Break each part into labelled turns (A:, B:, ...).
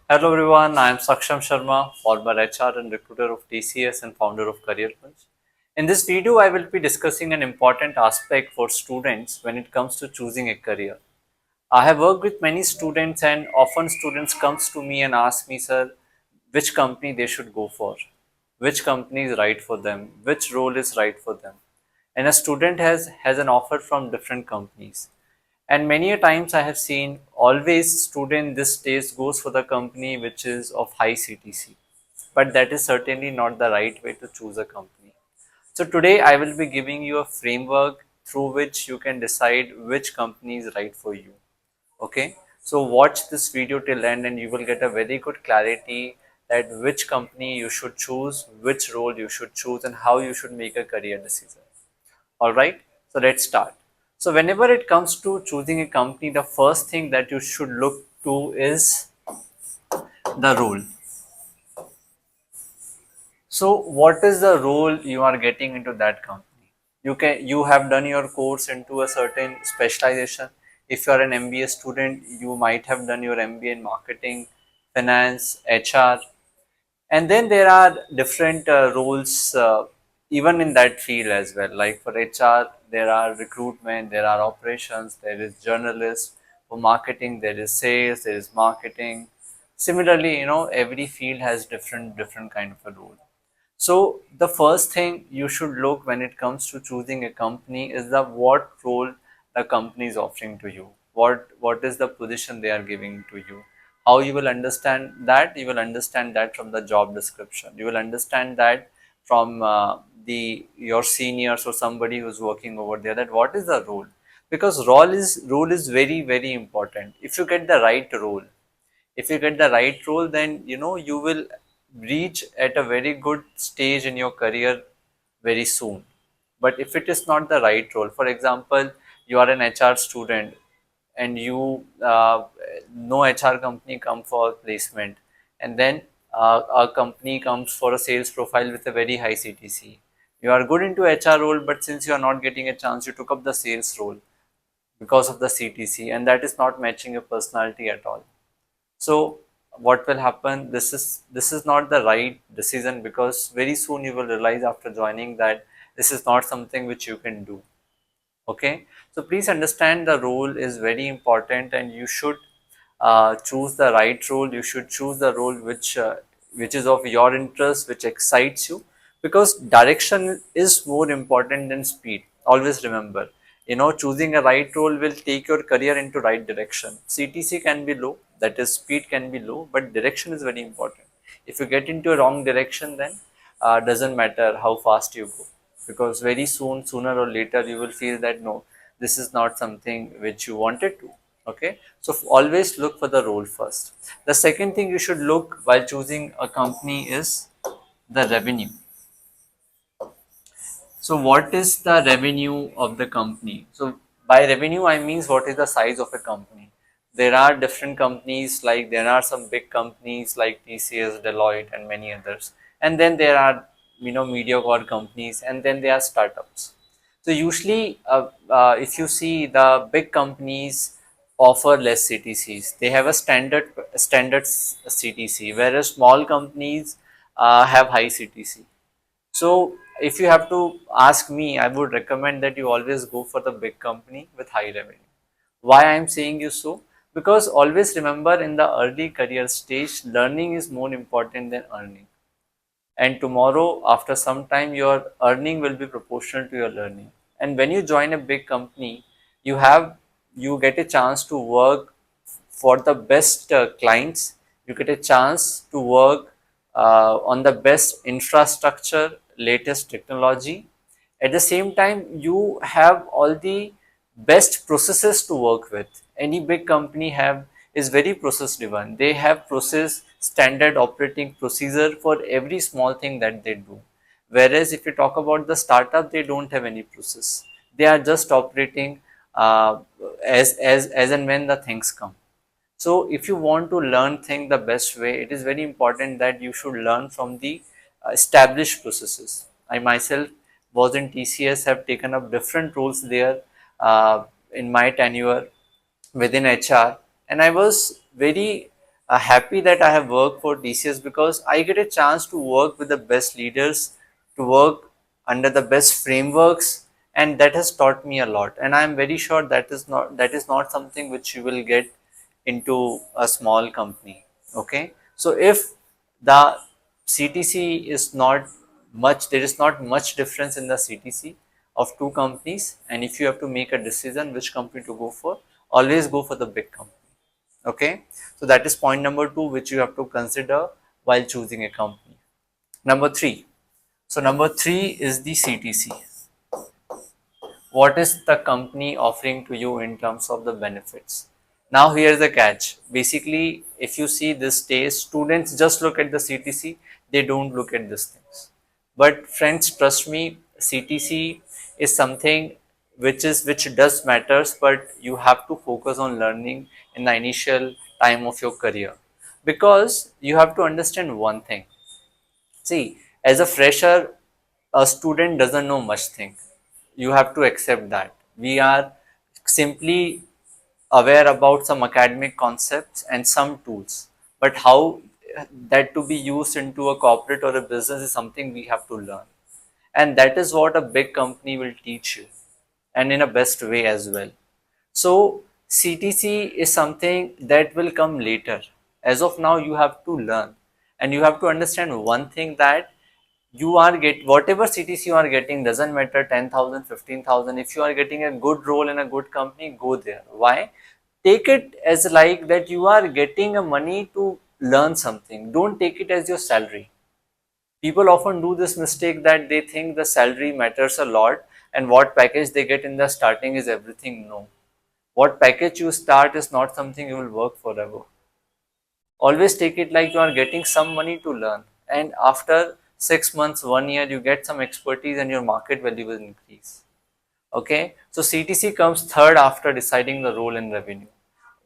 A: Hello everyone, I am Saksham Sharma, former HR and recruiter of TCS and founder of CareerKunj. In this video, I will be discussing an important aspect for students when it comes to choosing a career. I have worked with many students and often students comes to me and ask me, sir, which company they should go for, which company is right for them, which role is right for them. And a student has an offer from different companies. And many a times I have seen always student this stage goes for the company which is of high CTC. But that is certainly not the right way to choose a company. So today I will be giving you a framework through which you can decide which company is right for you. Okay. So watch this video till end and you will get a very good clarity that which company you should choose, which role you should choose and how you should make a career decision. All right, so let's start. So whenever it comes to choosing a company, the first thing that you should look to is the role. So what is the role you are getting into that company? You have done your course into a certain specialization. If you are an MBA student, you might have done your MBA in marketing, finance, HR, and then there are different roles even in that field as well. Like for HR, there are recruitment, there are operations, there is journalist. For marketing, there is sales, there is marketing. Similarly, every field has different kind of a role. So the first thing you should look when it comes to choosing a company is the what role the company is offering to you. What is the position they are giving to you? How you will understand that? You will understand that from the job description. You will understand that from the your seniors or somebody who's working over there. That what is the role? Because role is very important. If you get the right role, if you get the right role, then you will reach at a very good stage in your career very soon. But if it is not the right role, for example, you are an HR student and you no HR company come for placement, and then a company comes for a sales profile with a very high CTC. You are good into HR role, but since you are not getting a chance, you took up the sales role because of the CTC, and that is not matching your personality at all. So what will happen? This is not the right decision, because very soon you will realize after joining that this is not something which you can do. Okay, so please understand the role is very important, and you should choose the right role. You should choose the role which is of your interest, which excites you, because direction is more important than speed. Always remember, choosing a right role will take your career into right direction. CTC can be low, that is speed can be low, but direction is very important. If you get into a wrong direction, then doesn't matter how fast you go, because very soon, sooner or later, you will feel that no, this is not something which you wanted to. Okay, so always look for the role first. The second thing you should look while choosing a company is the revenue. So what is the revenue of the company? So by revenue I means what is the size of a company. There are different companies, like there are some big companies like TCS, Deloitte and many others, and then there are mediocre companies, and then there are startups. So usually if you see, the big companies offer less CTCs. They have a standard CTC, whereas small companies have high CTC. So if you have to ask me, I would recommend that you always go for the big company with high revenue. Why I am saying you so? Because always remember, in the early career stage, learning is more important than earning. And tomorrow, after some time, your earning will be proportional to your learning. And when you join a big company, you get a chance to work for the best clients. You get a chance to work on the best infrastructure, latest technology. At the same time, you have all the best processes to work with. Any big company have is very process driven. They have process standard operating procedure for every small thing that they do. Whereas if you talk about the startup, they don't have any process. They are just operating as and when the things come. So if you want to learn things the best way, it is very important that you should learn from the established processes. I myself was in TCS, have taken up different roles there in my tenure within HR, and I was very happy that I have worked for TCS because I get a chance to work with the best leaders, to work under the best frameworks, and that has taught me a lot. And I am very sure that is not something which you will get into a small company. Okay, so if the CTC is not much, there is not much difference in the CTC of two companies, and if you have to make a decision which company to go for, always go for the big company. Okay, so that is point number two which you have to consider while choosing a company. Number three, so number three is the CTC. What is the company offering to you in terms of the benefits? Now here's the catch. Basically, if you see this days, students just look at the CTC, they don't look at these things. But friends, trust me, CTC is something which does matters, but you have to focus on learning in the initial time of your career. Because you have to understand one thing. See, as a fresher, a student doesn't know much thing. You have to accept that. We are simply aware about some academic concepts and some tools. But how that to be used into a corporate or a business is something we have to learn. And that is what a big company will teach you, and in a best way as well. So CTC is something that will come later. As of now, you have to learn, and you have to understand one thing, that you are get whatever CTC you are getting, doesn't matter 10,000, 15,000. If you are getting a good role in a good company, go there. Why? Take it as like that you are getting a money to learn something. Don't take it as your salary. People often do this mistake that they think the salary matters a lot, and what package they get in the starting is everything. No, what package you start is not something you will work forever. Always take it like you are getting some money to learn, and after 6 months, 1 year, you get some expertise and your market value will increase. Okay, so CTC comes third after deciding the role in revenue.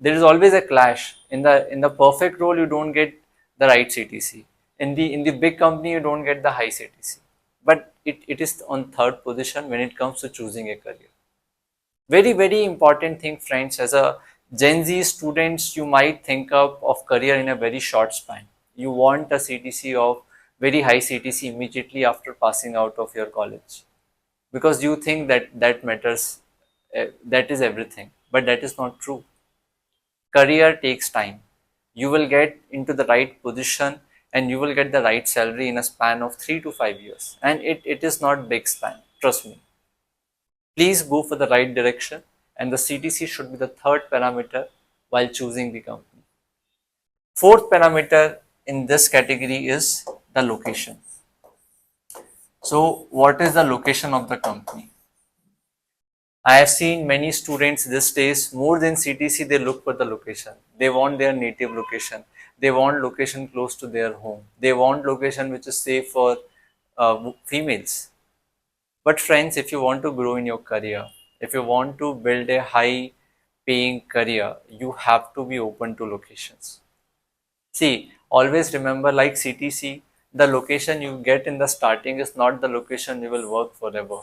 A: There is always a clash. In the perfect role, you don't get the right CTC. In the big company, you don't get the high CTC. But it is on third position when it comes to choosing a career. Very, very important thing, friends. As a Gen Z students, you might think of career in a very short span. You want a CTC of very high CTC immediately after passing out of your college, because you think that that matters, that is everything. But that is not true. Career takes time. You will get into the right position and you will get the right salary in a span of 3 to 5 years. And it is not big span. Trust me. Please go for the right direction, and the CTC should be the third parameter while choosing the company. Fourth parameter in this category is the location. So, what is the location of the company? I have seen many students these days, more than CTC, they look for the location. They want their native location. They want location close to their home. They want location which is safe for females. But friends, if you want to grow in your career, if you want to build a high paying career, you have to be open to locations. See, always remember, like CTC, the location you get in the starting is not the location you will work forever.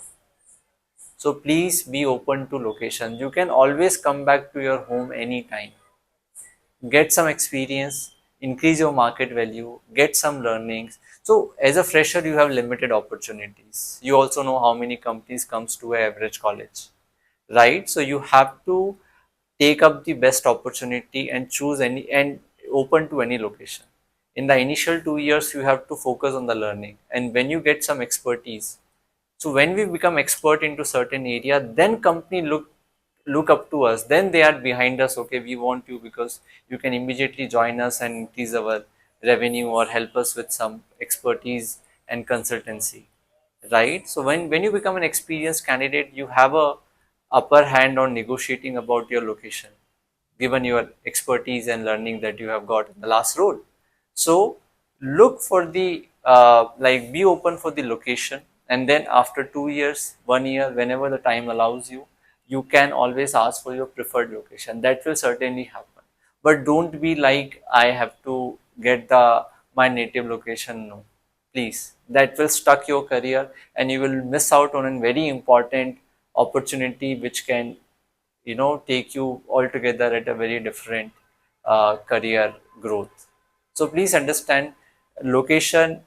A: So please be open to location. You can always come back to your home anytime. Get some experience, increase your market value, get some learnings. So as a fresher, you have limited opportunities. You also know how many companies comes to an average college, right? So you have to take up the best opportunity and choose any and open to any location. In the initial 2 years, you have to focus on the learning, and when you get some expertise, so when we become expert into certain area, then company look up to us. Then they are behind us. Okay, we want you because you can immediately join us and increase our revenue or help us with some expertise and consultancy, right? So when you become an experienced candidate, you have a upper hand on negotiating about your location, given your expertise and learning that you have got in the last role. So look for the like be open for the location, and then after 2 years, 1 year, whenever the time allows you, you can always ask for your preferred location. That will certainly happen. But don't be like I have to get the my native location. No, please. That will stuck your career, and you will miss out on a very important opportunity which can take you altogether at a very different career growth. So please understand, location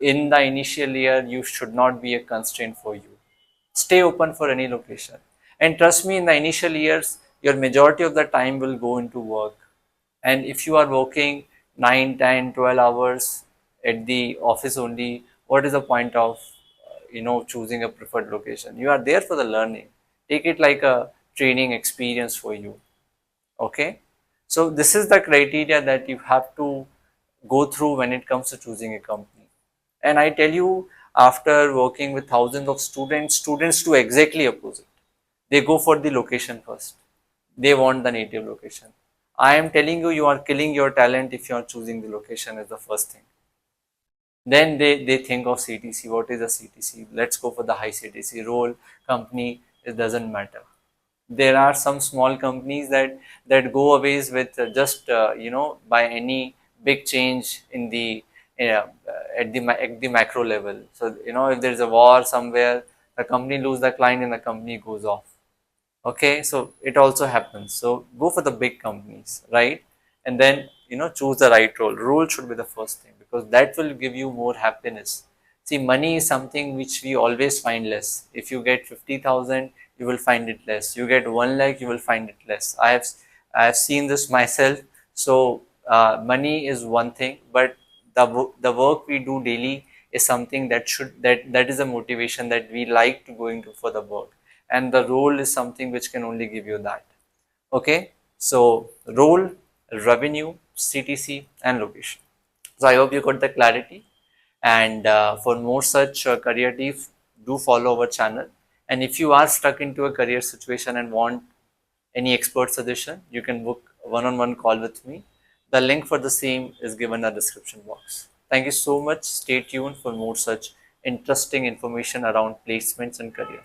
A: in the initial year you should not be a constraint for you. Stay open for any location. And trust me, in the initial years, your majority of the time will go into work. And if you are working 9, 10, 12 hours at the office only, what is the point of choosing a preferred location? You are there for the learning. Take it like a training experience for you. Okay, so this is the criteria that you have to go through when it comes to choosing a company. And I tell you, after working with thousands of students do exactly opposite. They go for the location first. They want the native location. I am telling you, you are killing your talent if you are choosing the location as the first thing. Then they think of CTC. What is a CTC? Let's go for the high CTC role, company. It doesn't matter. There are some small companies that go away with just by any big change in the at the macro level. So if there is a war somewhere, the company lose the client and the company goes off. Okay, so it also happens. So go for the big companies, right? And then choose the right role. Role should be the first thing, because that will give you more happiness. See, money is something which we always find less. If you get 50,000, you will find it less. You get 1 lakh, you will find it less. I have seen this myself. So money is one thing, but the work we do daily is something that is a motivation that we like to go into for the work, and the role is something which can only give you that. Okay, so role, revenue, CTC, and location. So I hope you got the clarity. And for more such career tips, do follow our channel. And if you are stuck into a career situation and want any expert suggestion, you can book one-on-one call with me. The link for the same is given in the description box. Thank you so much. Stay tuned for more such interesting information around placements and career.